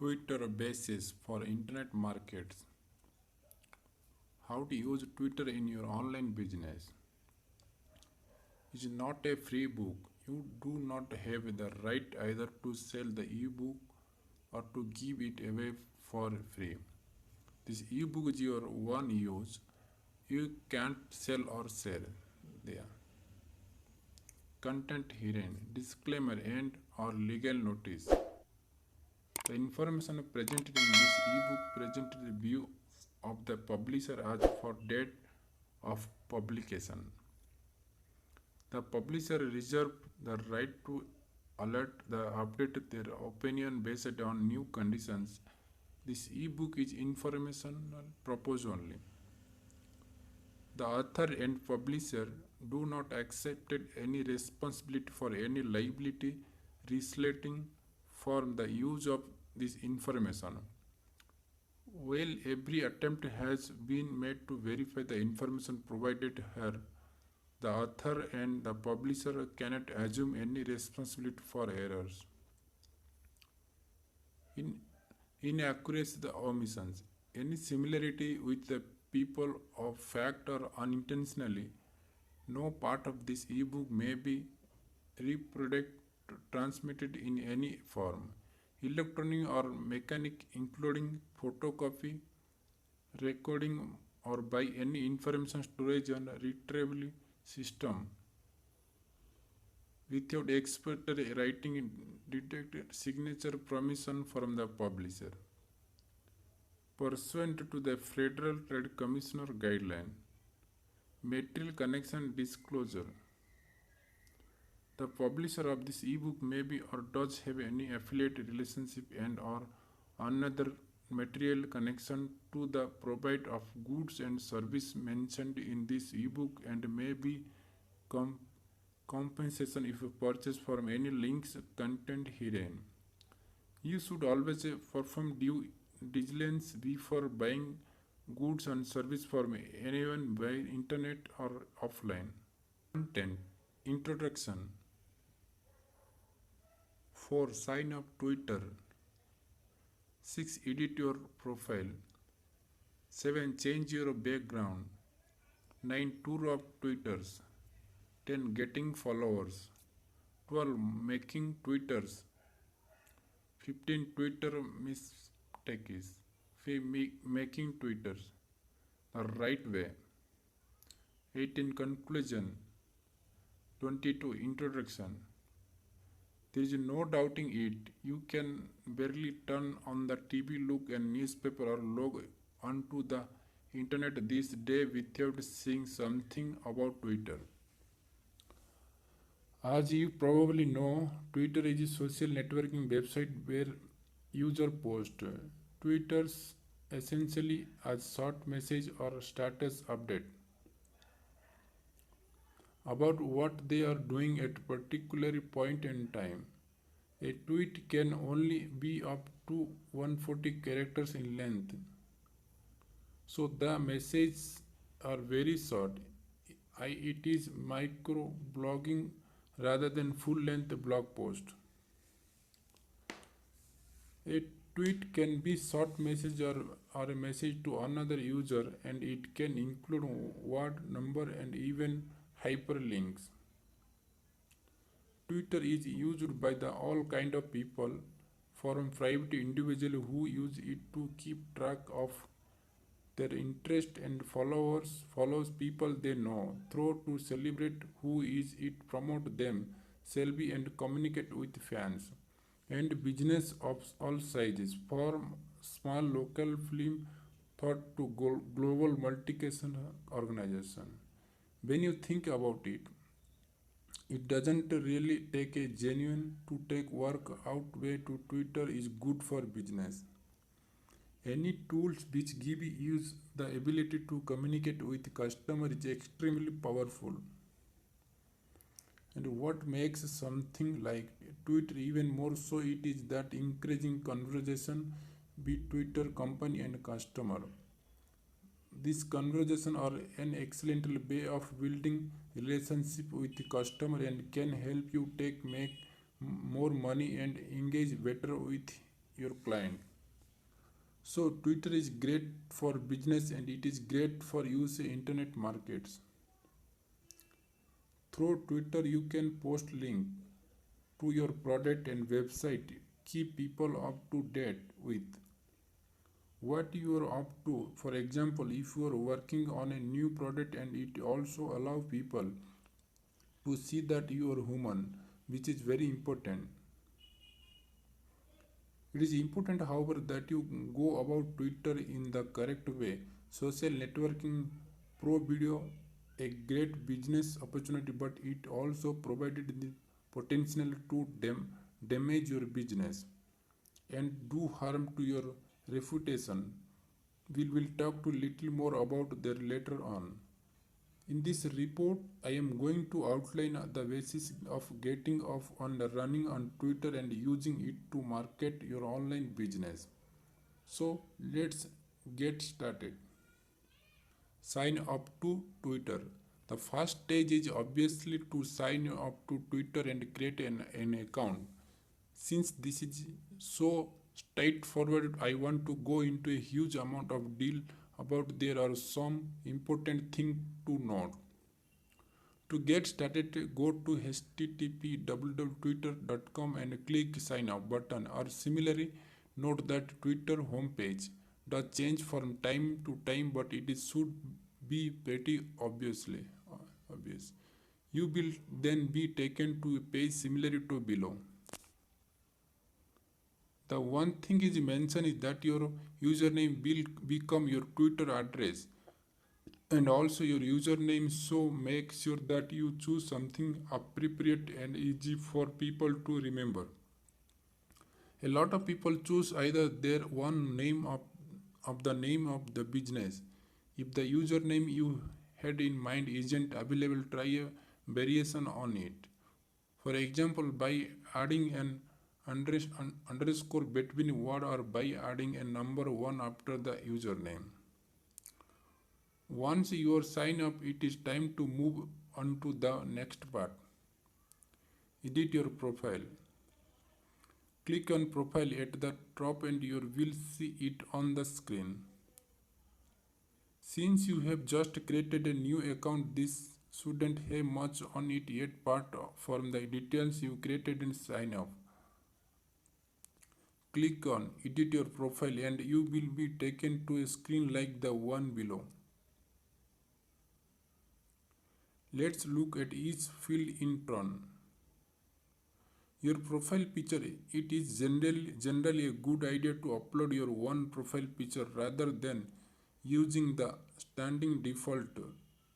Twitter basis for internet markets. How to use Twitter in your online business. It is not a free book. You do not have the right either to sell the ebook or to give it away for free. This ebook is your one use. You can't sell or sell there. Content herein, disclaimer and or legal notice. The information presented in this ebook presents the view of the publisher as for date of publication. The publisher reserves the right to alert the update their opinion based on new conditions. This ebook is informational purpose only. The author and publisher do not accept any responsibility for any liability resulting from the use of this information. While every attempt has been made to verify the information provided here, the author and the publisher cannot assume any responsibility for errors, inaccuracies, the omissions, any similarity with the people of fact or unintentionally. No part of this ebook may be reproduced, transmitted in any form, electronic or mechanic, including photocopy, recording, or by any information storage and retrieval system without expert writing detected signature permission from the publisher. Pursuant to the Federal Trade Commissioner guideline, material connection disclosure. The publisher of this ebook may be or does have any affiliate relationship and or another material connection to the provider of goods and service mentioned in this ebook and may be compensation if purchased from any links contained herein. You should always perform due diligence before buying goods and service from anyone by internet or offline. Content introduction. 4. Sign up Twitter. 6. Edit your profile. 7. Change your background. 9. Tour of Twitters. 10. Getting followers. 12. Making Twitters. 15. Twitter mistakes. Making Twitters the right way. 18. Conclusion. 22. Introduction. There is no doubting it. You can barely turn on the TV, look and newspaper or log onto the internet this day without seeing something about Twitter. As you probably know, Twitter is a social networking website where users post Twitters essentially as short message or status update about what they are doing at a particular point in time. A tweet can only be up to 140 characters in length, so the messages are very short. It is micro blogging rather than full length blog post. A tweet can be short message or a message to another user and it can include word number and even hyperlinks. Twitter is used by the all kind of people, from private individuals who use it to keep track of their interest and follows people they know, through to celebrate who is it promote them, selfie and communicate with fans, and business of all sizes, from small local film thought to global multinational organization. When you think about it, it doesn't really take a genuine to take work out way to Twitter is good for business. Any tools which give you the ability to communicate with customer is extremely powerful. And what makes something like Twitter even more so it is that encouraging conversation between Twitter company and customer. These conversations are an excellent way of building relationship with the customer and can help you make more money and engage better with your client. So Twitter is great for business and it is great for use internet markets. Through Twitter you can post link to your product and website, keep people up to date with what you are up to. For example, if you are working on a new product, and it also allow people to see that you are human, which is very important. It is important, however, that you go about Twitter in the correct way. Social networking pro video a great business opportunity, but it also provided the potential to damage your business and do harm to your reputation. We will talk to little more about that later on. In this report, I am going to outline the basis of getting off on the running on Twitter and using it to market your online business. So let's get started. Sign up to Twitter. The first stage is obviously to sign up to Twitter and create an account. Since this is so straightforward, I want to go into a huge amount of deal about there are some important thing to note. To get started, go to http://twitter.com and click sign up button, or similarly note that Twitter homepage does change from time to time, but it should be pretty obvious. You will then be taken to a page similar to below. The one thing is mentioned is that your username will become your Twitter address and also your username, so make sure that you choose something appropriate and easy for people to remember. A lot of people choose either their one name of the name of the business. If the username you had in mind isn't available, try a variation on it. For example, by adding an underscore between word, or by adding a number 1 after the username. Once you are signed up, it is time to move on to the next part. Edit your profile. Click on profile at the top and you will see it on the screen. Since you have just created a new account, this shouldn't have much on it yet apart from the details you created and sign up. Click on edit your profile and you will be taken to a screen like the one below. Let's look at each field in turn. Your profile picture. It is generally a good idea to upload your one profile picture rather than using the standing default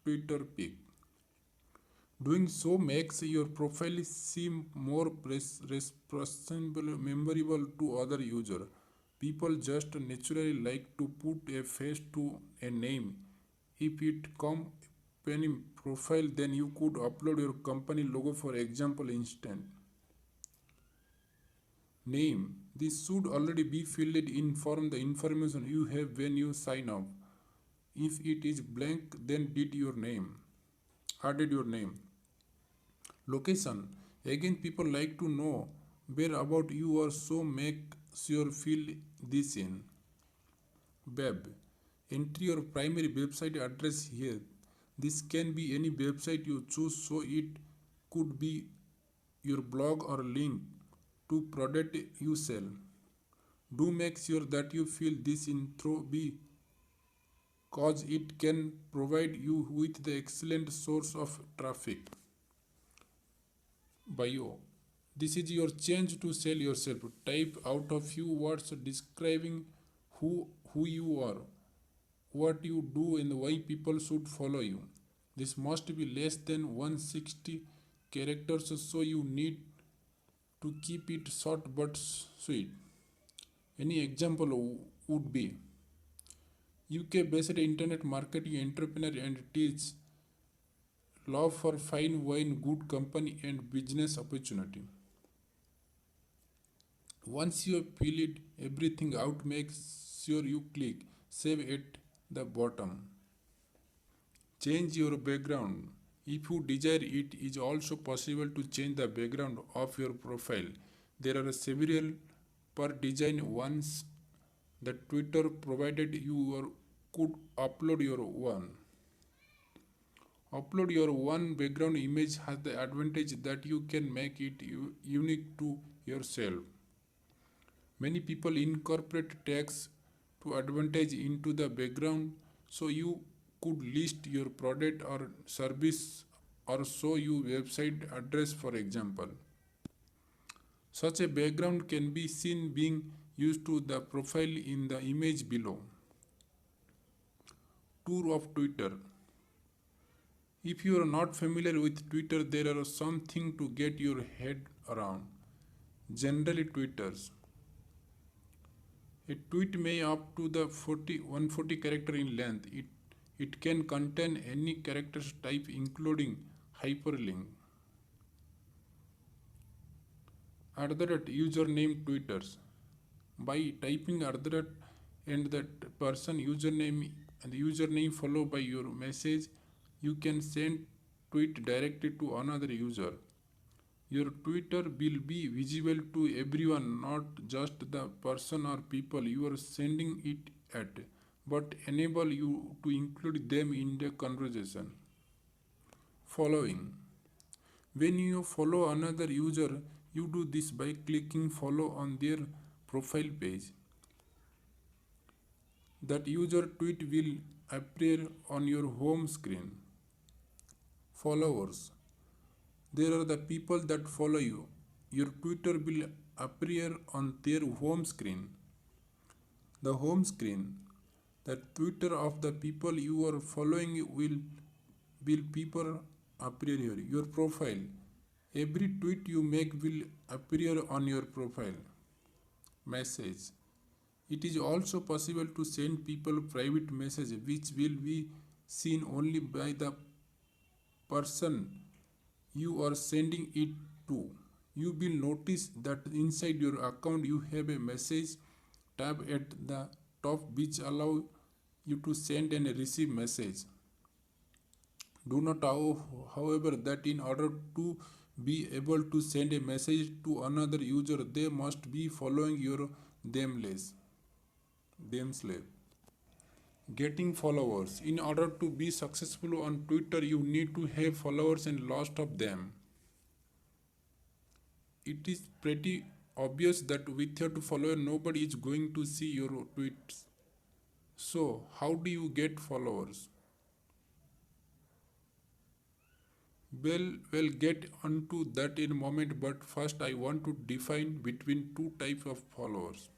Twitter pic. Doing so makes your profile seem more responsible, memorable to other users. People just naturally like to put a face to a name. If it come company profile, then you could upload your company logo, for example. Instant name. This should already be filled in from the information you have when you sign up. If it is blank, then added your name. Location. Again, people like to know where about you are, so make sure fill this in. Web. Enter your primary website address here. This can be any website you choose, so it could be your blog or link to product you sell. Do make sure that you fill this in through B, cause it can provide you with the excellent source of traffic. Bio. This is your chance to sell yourself. Type out a few words describing who you are, what you do, and why people should follow you. This must be less than 160 characters, so you need to keep it short but sweet. Any example would be: UK based internet marketing entrepreneur and teach law for fine wine, good company, and business opportunity. Once you have filled everything out, make sure you click save at the bottom. Change your background. If you desire, it is also possible to change the background of your profile. There are several per design ones that Twitter provided you or could upload your one. Upload your one background image has the advantage that you can make it unique to yourself. Many people incorporate tags to advantage into the background so you could list your product or service or show you website address for example. Such a background can be seen being used to the profile in the image below. Tour of Twitter. If you are not familiar with Twitter, there are something to get your head around. Generally tweeters. A tweet may up to the 140 character in length. It can contain any character type including hyperlink. Username tweeters. By typing and that person username and the username followed by your message, you can send tweet directly to another user. Your Twitter will be visible to everyone, not just the person or people you are sending it at, but enable you to include them in the conversation. Following. When you follow another user, you do this by clicking follow on their profile page. That user tweet will appear on your home screen. Followers. There are the people that follow you. Your Twitter will appear on their home screen. The home screen, the Twitter of the people you are following will people appear here. Your profile. Every tweet you make will appear on your profile. Message. It is also possible to send people private message which will be seen only by the person you are sending it to. You will notice that inside your account you have a message tab at the top which allow you to send and receive message. Do not however that in order to be able to send a message to another user they must be following your them slave. Getting followers. In order to be successful on Twitter, you need to have followers and lots of them. It is pretty obvious that without followers, nobody is going to see your tweets. So, how do you get followers? We'll get onto that in a moment, but first I want to define between two types of followers.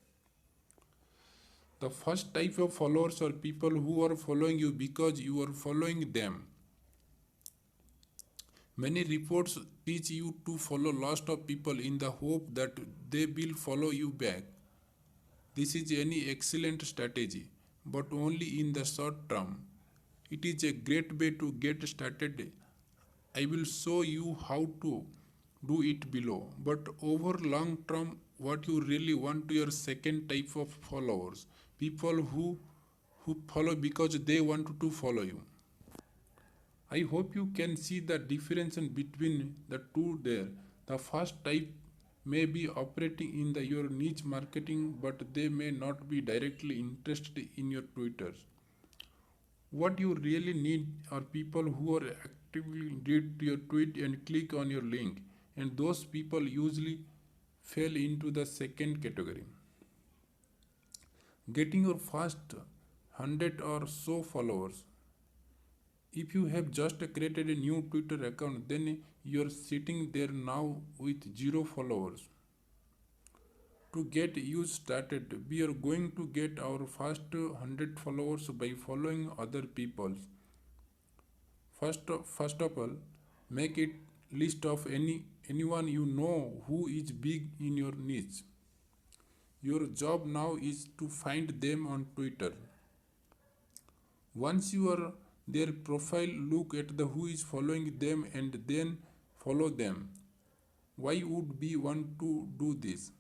The first type of followers are people who are following you because you are following them. Many reports teach you to follow lots of people in the hope that they will follow you back. This is an excellent strategy, but only in the short term. It is a great way to get started. I will show you how to do it below. But over long term, what you really want to your second type of followers. People who follow because they want to follow you. I hope you can see the difference between the two there. The first type may be operating in your niche marketing, but they may not be directly interested in your Twitter. What you really need are people who are actively read your tweet and click on your link, and those people usually fell into the second category. Getting your first 100 or so followers. If you have just created a new Twitter account, then you're sitting there now with 0 followers. To get you started, we are going to get our first 100 followers by following other people. First of all, make a list of anyone you know who is big in your niche. Your job now is to find them on Twitter. Once you are their profile, look at the who is following them and then follow them. Why would we want to do this?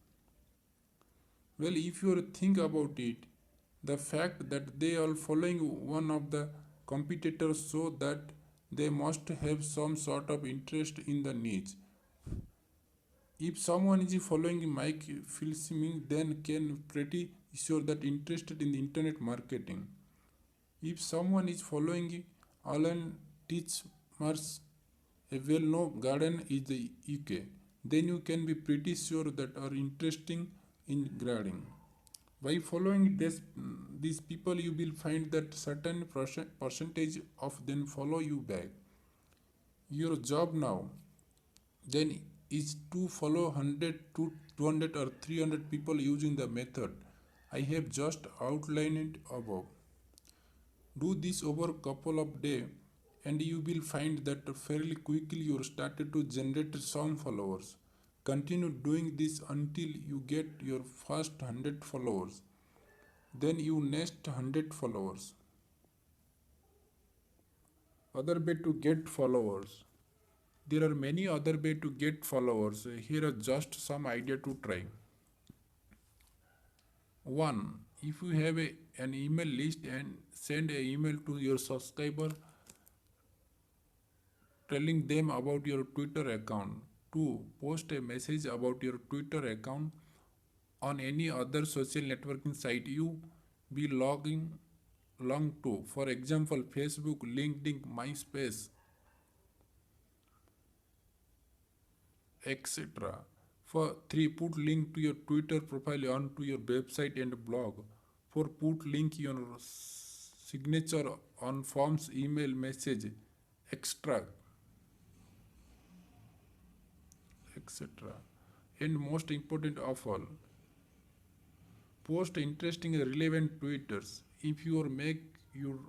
Well, if you think about it, the fact that they are following one of the competitors show that they must have some sort of interest in the niche. If someone is following Mike Filsiming, then can pretty sure that interested in the internet marketing. If someone is following Alan Titchmarsh, a well-known garden in the UK, then you can be pretty sure that are interesting in gardening. By following these people, you will find that certain percentage of them follow you back. Your job now then is to follow 100 to 200 or 300 people using the method I have just outlined above. Do this over a couple of days and you will find that fairly quickly you started to generate some followers. Continue doing this until you get your first 100 followers. Then you next 100 followers. Other way to get followers. There are many other way to get followers. Here are just some idea to try. One, if you have an email list and send an email to your subscriber telling them about your Twitter account. Two, post a message about your Twitter account on any other social networking site you be logging along to. For example, Facebook, LinkedIn, MySpace, etc. For 3, put link to your Twitter profile onto your website and blog. 4, put link your signature on forms, email, message, extract, etc. And most important of all, post interesting and relevant tweeters. If you make your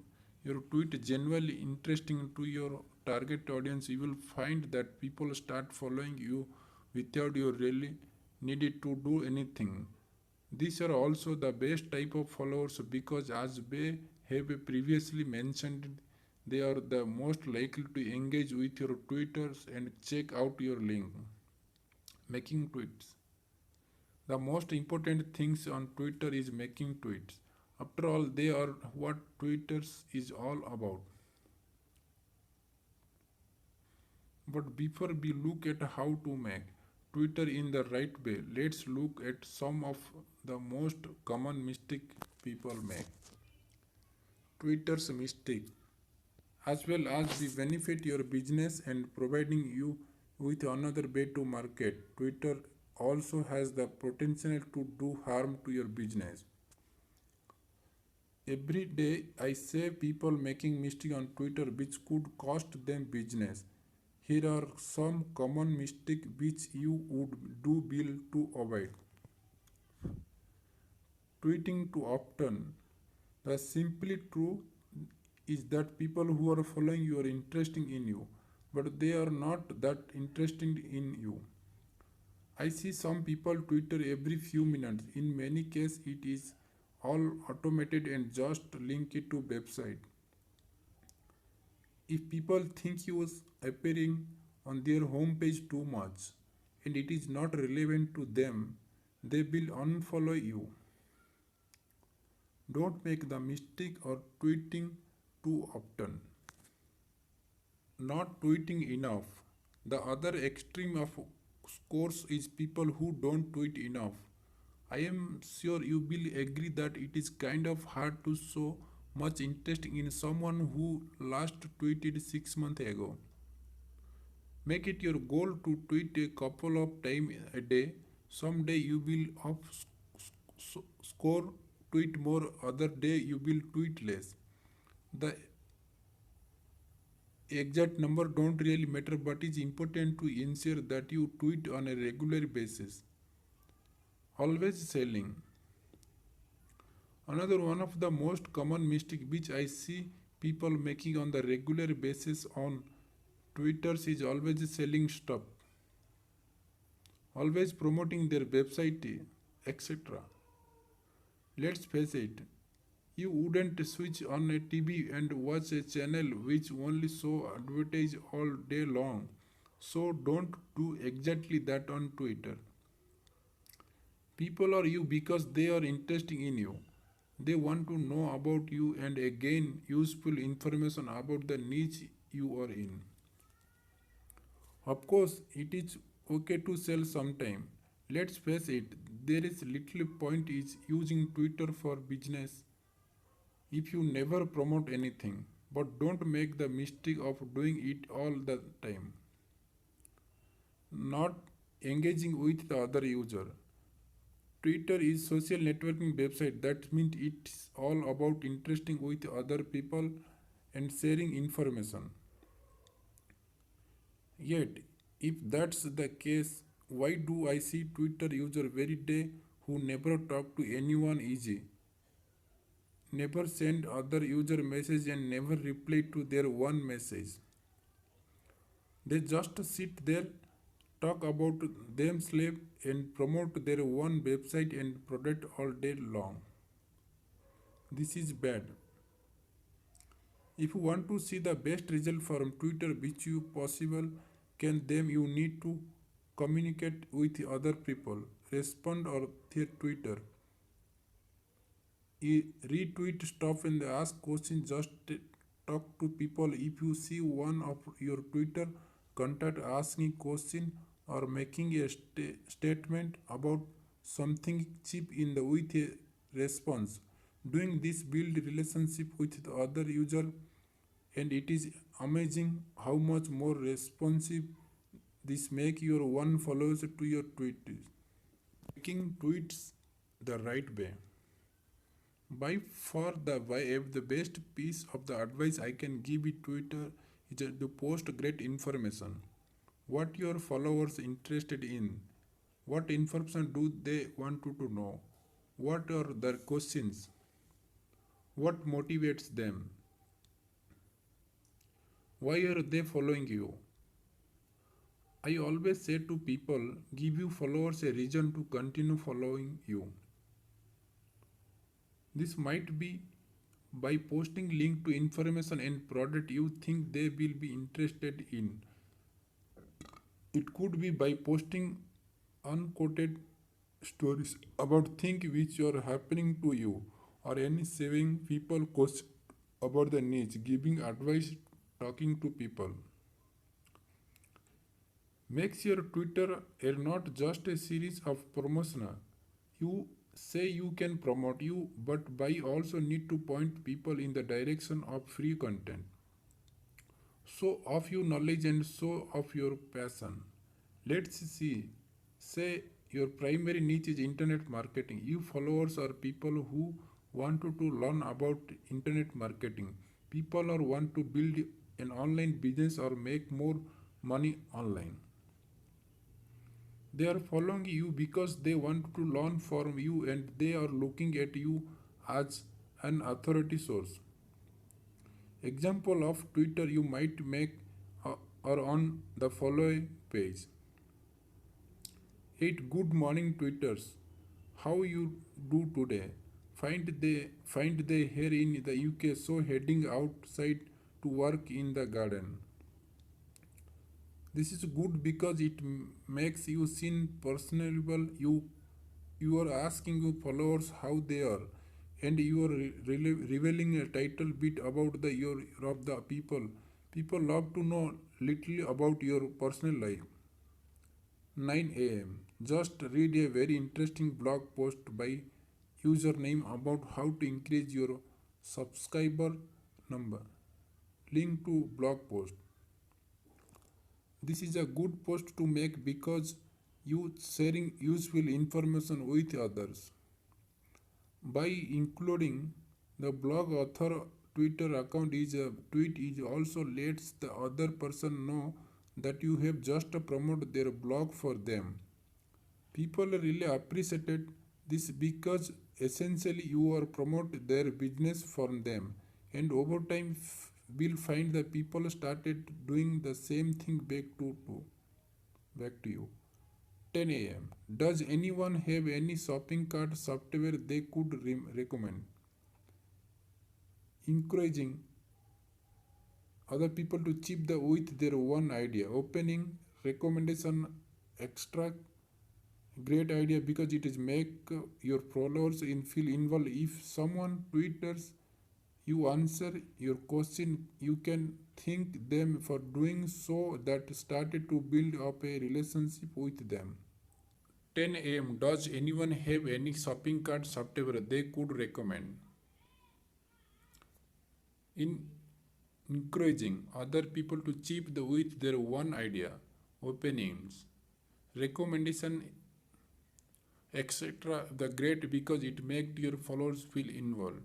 your tweet genuinely interesting to your target audience, you will find that people start following you without you really needed to do anything. These are also the best type of followers because as we have previously mentioned, they are the most likely to engage with your tweeters and check out your link. Making tweets. The most important things on Twitter is making tweets. After all, they are what Twitter is all about. But before we look at how to make Twitter in the right way, let's look at some of the most common mistake people make. Twitter's mistake, as well as the benefit your business and providing you with another way to market. Twitter also has the potential to do harm to your business. Every day I see people making mistake on Twitter which could cost them business. Here are some common mistakes which you would do well to avoid. Tweeting too often. The simply true is that people who are following you are interested in you, but they are not that interested in you. I see some people Twitter every few minutes. In many cases, it is all automated and just link it to website. If people think you is appearing on their homepage too much and it is not relevant to them, they will unfollow you. Don't make the mistake of tweeting too often. Not tweeting enough. The other extreme of course is people who don't tweet enough. I am sure you will agree that it is kind of hard to show much interest in someone who last tweeted 6 months ago. Make it your goal to tweet a couple of times a day. Someday you will score tweet more, other day you will tweet less. The exact number don't really matter, but it's important to ensure that you tweet on a regular basis. Always selling. Another one of the most common mistake which I see people making on the regular basis on Twitter is always selling stuff, always promoting their website, etc. Let's face it, you wouldn't switch on a TV and watch a channel which only show advertise all day long. So don't do exactly that on Twitter. People are you because they are interested in you. They want to know about you and gain useful information about the niche you are in. Of course, it is okay to sell sometime. Let's face it, there is little point is using Twitter for business if you never promote anything. But don't make the mistake of doing it all the time. Not engaging with the other user. Twitter is social networking website. That means it's all about interacting with other people and sharing information. Yet, if that's the case, why do I see Twitter user every day who never talk to anyone easy, never send other user message and never reply to their one message? They just sit there, talk about themselves and promote their one website and product all day long. This is bad. If you want to see the best result from Twitter which you possible can then you need to communicate with other people, respond or their Twitter, retweet stuff and ask questions, just talk to people. If you see one of your Twitter contact asking question or making a statement about something cheap in the with a response, doing this build relationship with the other user, and it is amazing how much more responsive this make your one followers to your tweets. Making tweets the right way. By far the best piece of the advice I can give it Twitter is to post great information. What your followers interested in? What information do they want to know? What are their questions? What motivates them? Why are they following you? I always say to people, give you followers a reason to continue following you. This might be by posting link to information and product you think they will be interested in. It could be by posting unquoted stories about things which are happening to you or any saving people question about the needs, giving advice, talking to people. Makes your Twitter are not just a series of promotional. You say you can promote you, but by also need to point people in the direction of free content. So of your knowledge and so of your passion. Let's see. Say your primary niche is internet marketing. You followers are people who want to learn about internet marketing. People are want to build an online business or make more money online. They are following you because they want to learn from you and they are looking at you as an authority source. Example of Twitter you might make are on the following page. 8 good morning Twitters. How you do today? Find they here in the UK so heading outside to work in the garden. This is good because it makes you seem personable. You are asking your followers how they are, and you are revealing a title bit about the your of the people. People love to know little about your personal life. 9 a.m. Just read a very interesting blog post by username about how to increase your subscriber number. Link to blog post. This is a good post to make because you sharing useful information with others. By including the blog author Twitter account is a tweet is also lets the other person know that you have just promoted their blog for them. People really appreciated this because essentially you are promote their business for them, and over time will find that people started doing the same thing back to you. 10 a.m. Does anyone have any shopping cart software they could recommend? Encouraging other people to chip the with their one idea. Opening recommendation extra great idea because it is make your followers in feel involved. If someone twitters you answer your question, you can thank them for doing so that started to build up a relationship with them. 10 a.m. Does anyone have any shopping cart software they could recommend? In encouraging other people to chip with their one idea, opinions, recommendation, etc. The great because it makes your followers feel involved.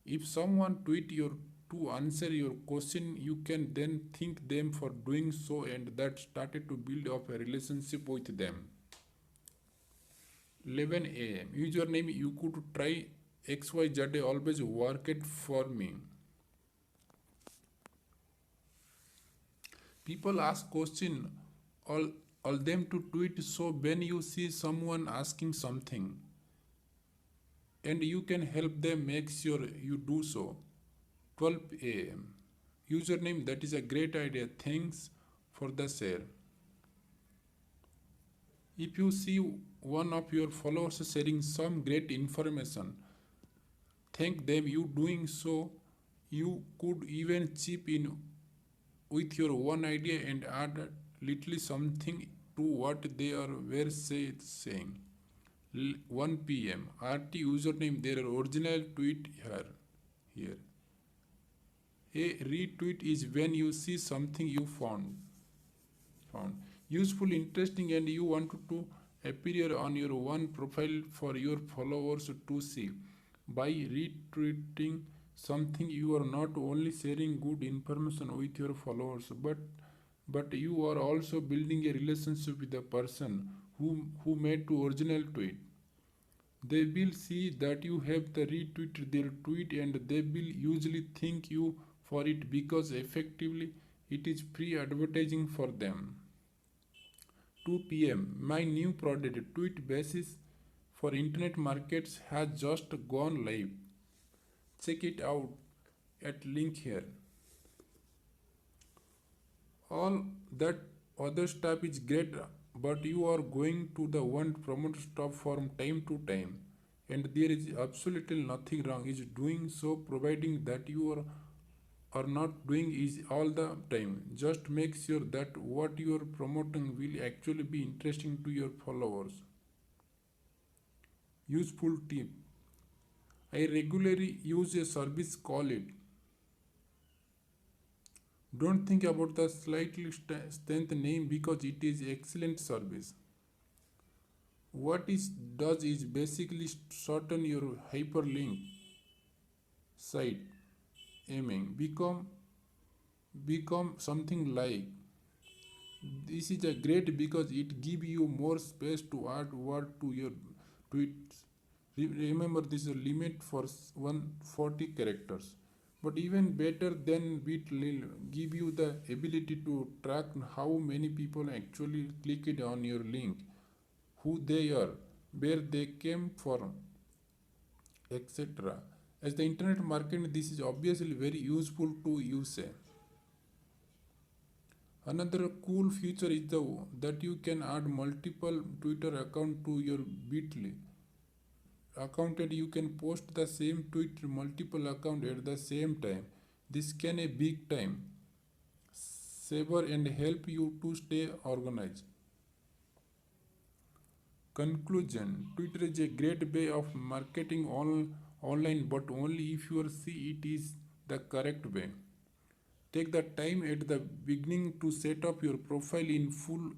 If someone tweet your to answer your question, you can then thank them for doing so, and that started to build up a relationship with them. 11 a.m. Username you could try XYZ always worked for me. People ask question all all them to tweet, so when you see someone asking something and you can help them, make sure you do so. 12 a.m. Username that is a great idea. Thanks for the share. If you see one of your followers sharing some great information, thank them. You doing so, you could even chip in with your one idea and add a little something to what they are were saying. 1 p.m. RT username their original tweet here. A retweet is when you see something you found useful, interesting, and you want to appear on your one profile for your followers to see. By retweeting something, you are not only sharing good information with your followers, but you are also building a relationship with the person who made the original tweet. They will see that you have the retweet their tweet, and they will usually thank you for it because effectively it is free advertising for them. 2 p.m. My new product tweet basis for internet markets has just gone live. Check it out at link here. All that other stuff is great, but you are going to the one promote stuff from time to time, and there is absolutely nothing wrong is doing so, providing that you are not doing is all the time. Just make sure that what you are promoting will actually be interesting to your followers. Useful tip: I regularly use a service call it. Don't think about the slightly strength name because it is excellent service. What it does is basically shorten your hyperlink site aiming become something like this is a great because it gives you more space to add word to your tweets. Remember this is a limit for 140 characters. But even better than it will give you the ability to track how many people actually clicked on your link, who they are, where they came from, etc. As the internet market, this is obviously very useful to use. Another cool feature is that you can add multiple Twitter account to your Bitly account, and you can post the same tweet to multiple account at the same time. This can a big time saver and help you to stay organized. Conclusion: Twitter is a great way of marketing online, but only if you see it is the correct way. Take the time at the beginning to set up your profile in full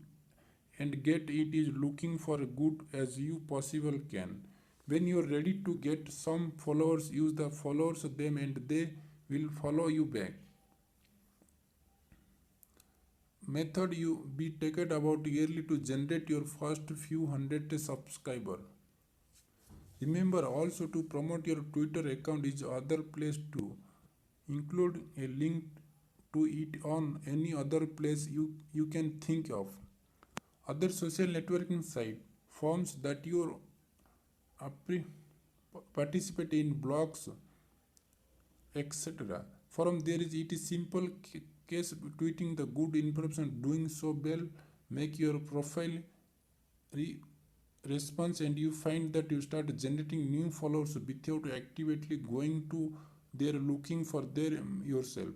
and get it is looking for good as you possible can. When you are ready to get some followers, use the followers them and they will follow you back. Method you be taken about yearly to generate your first few hundred subscriber. Remember also to promote your Twitter account is other place too. Include a link to it on any other place you can think of. Other social networking site forms that you participate in, blogs, etc. From there is it is simple case tweeting the good information, doing so well, make your profile response, and you find that you start generating new followers without actively going to there looking for their yourself.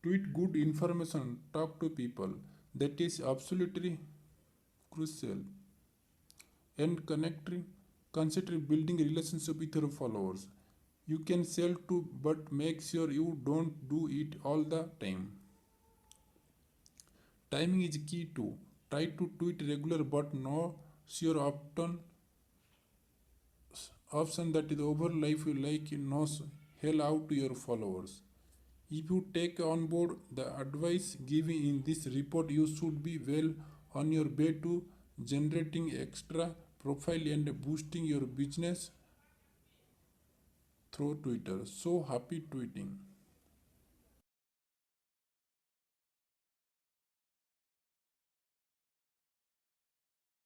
Tweet good information, talk to people. That is absolutely crucial. And consider building relationship with your followers. You can sell to, but make sure you don't do it all the time. Timing is key too. Try to tweet regular, but no sure often option that is over life you like knows hell out to your followers. If you take on board the advice given in this report, you should be well on your way to generating extra profile and boosting your business through Twitter. So happy tweeting.